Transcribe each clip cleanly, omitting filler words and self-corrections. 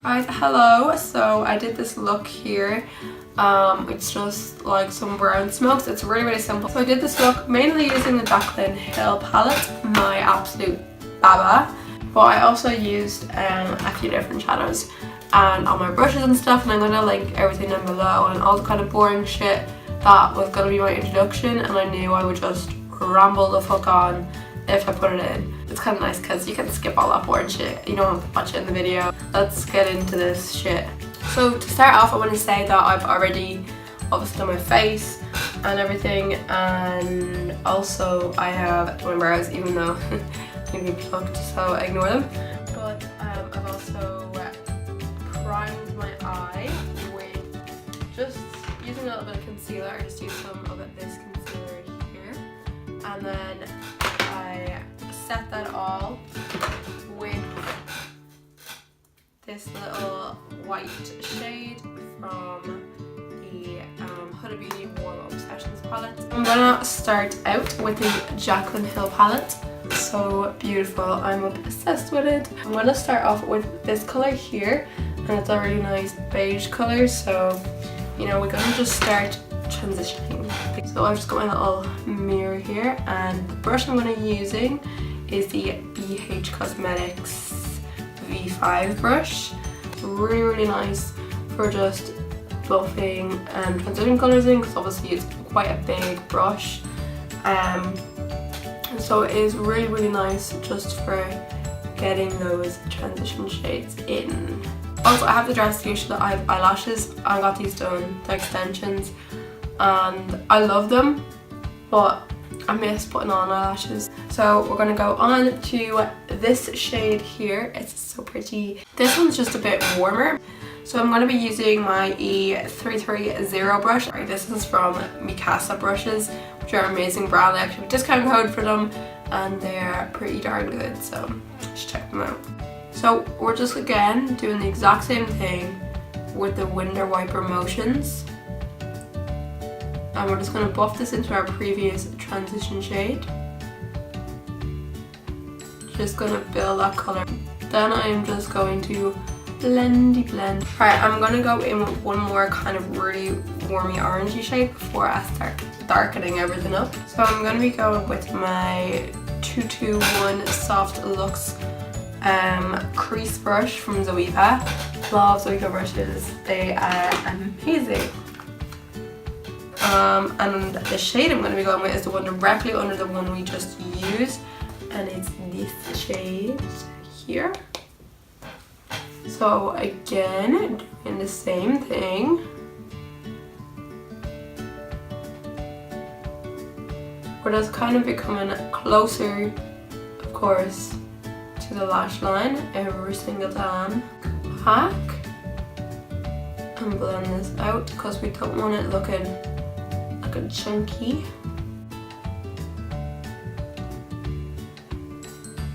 Right, hello. So I did this look here. It's just like some brown smokes. It's really simple. So I did this look mainly using the Jaclyn Hill palette, my absolute baba. But I also used a few different shadows and all my brushes and stuff, and I'm gonna link everything down below and all the kind of boring shit that was gonna be my introduction, and I knew I would just ramble the fuck on if I put it in. It's kind of nice because you can skip all that boring shit. You don't have to watch it in the video. Let's get into this shit. So to start off, I want to say that I've already obviously done my face and everything, and also I have my brows, even though they need to be plucked, so ignore them. But I've also primed my eye with just using a little bit of concealer. I just used some of this concealer here, and then I set that all with this little white shade from the Huda Beauty Warm Obsessions palette. I'm gonna start out with the Jaclyn Hill palette. So beautiful, I'm obsessed with it. I'm gonna start off with this color here, and it's a really nice beige color, so you know, we're gonna just start transitioning. So I've just got my little mirror here, and the brush I'm going to be using is the BH Cosmetics V5 brush. Really nice for just buffing and transition colours in, because obviously it's quite a big brush. So it is really nice just for getting those transition shades in. Also, I have the dress here so that I have eyelashes. I got these done, the extensions, and I love them, but I miss putting on eyelashes. So we're gonna go on to this shade here. It's so pretty. This one's just a bit warmer. So I'm gonna be using my E330 brush. This is from Mikasa brushes, which are an amazing brand. I actually have a discount code for them, and they're pretty darn good, so just check them out. So we're just again doing the exact same thing with the window wiper motions, and we're just going to buff this into our previous transition shade. Just going to build that colour. Then I am just going to blend. Alright, I'm going to go in with one more kind of really warmy orangey shade before I start darkening everything up. So I'm going to be going with my 221 Soft Luxe crease brush from Zoeva. Love Zoeva brushes, they are amazing. And the shade I'm going to be going with is the one directly under the one we just used, and it's this shade here. So again, doing the same thing. We're just kind of becoming closer, of course, to the lash line every single time. Back and blend this out because we don't want it looking like a chunky.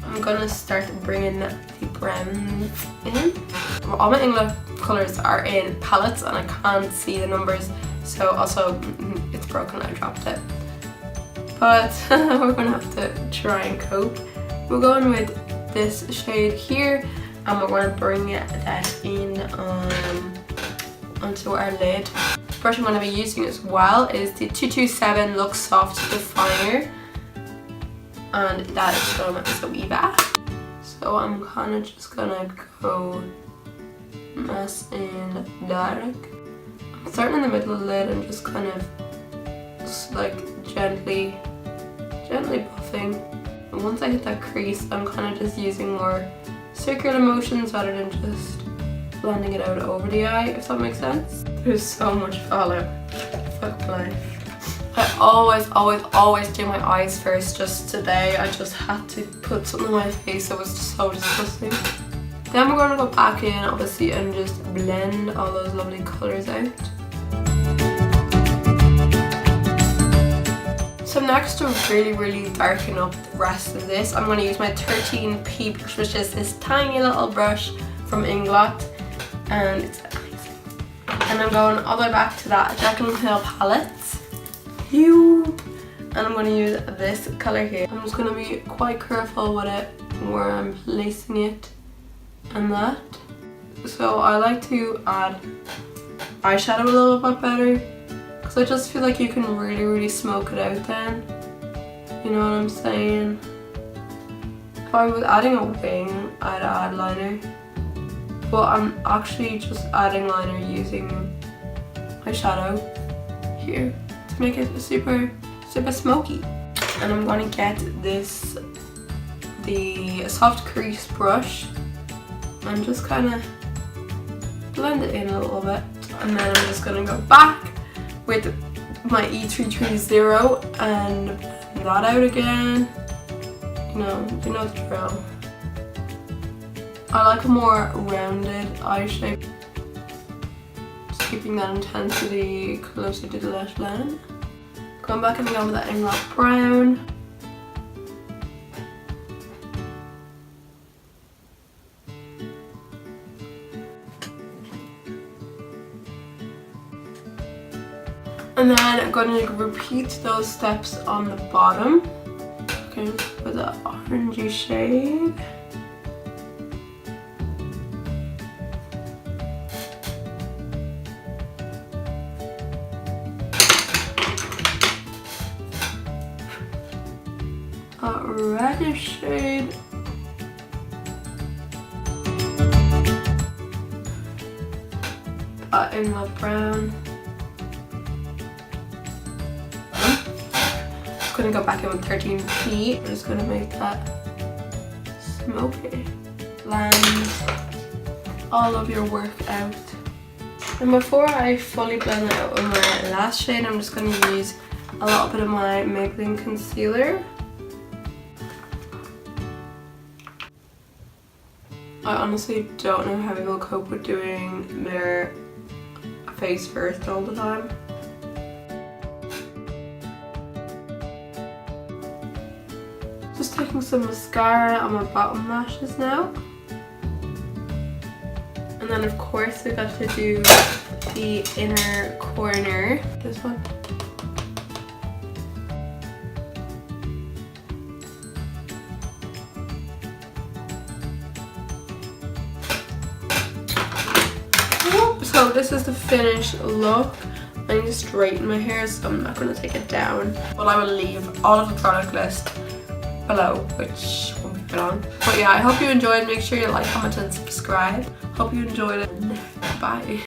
I'm gonna start bringing the browns in. All my English colours are in palettes and I can't see the numbers, so also it's broken, I dropped it. But we're gonna have to try and cope. We're going with this shade here, and we're going to bring that in onto our lid. The brush I'm going to be using as well is the 227 Luxe Soft Definer, and that is from Zoeva. So I'm kind of just going to go nice and dark. I'm starting in the middle of the lid and just kind of just like gently buffing. And once I hit that crease, I'm kind of just using more circular motions rather than just blending it out over the eye, if that makes sense. There's so much fallout. Fuck life. I always do my eyes first. Just today, I just had to put something on my face that was so disgusting. Then we're going to go back in, obviously, and just blend all those lovely colours out. So next, to really darken up the rest of this, I'm going to use my 13P brush, which is this tiny little brush from Inglot, and it's amazing. And I'm going all the way back to that Jaclyn Hill palette. And I'm going to use this colour here. I'm just going to be quite careful with it where I'm placing it and that. So I like to add eyeshadow a little bit better, because I just feel like you can really smoke it out then. You know what I'm saying? If I was adding a wing, I'd add liner. But I'm actually just adding liner using eyeshadow here to make it super smoky. And I'm going to get the soft crease brush and just kind of blend it in a little bit. And then I'm just going to go back with my E330 and blend that out again. You know the drill. I like a more rounded eye shape. Just keeping that intensity closer to the lash line. Going back and again with that Inglot brown. And then I'm going to repeat those steps on the bottom. Okay, with the orangey shade. A reddish shade. Inglot brown. I'm gonna go back in with 13P. I'm just gonna make that smoky. Blend all of your work out. And before I fully blend it out with my last shade, I'm just gonna use a little bit of my Maybelline concealer. I honestly don't know how people cope with doing their face first all the time. Just taking some mascara on my bottom lashes now. And then of course we got to do the inner corner. This one. So this is the finished look. I need to straighten my hair, so I'm not going to take it down. But I will leave all of the product list below, which won't be long. But yeah, I hope you enjoyed. Make sure you like, comment and subscribe. Hope you enjoyed it. Bye.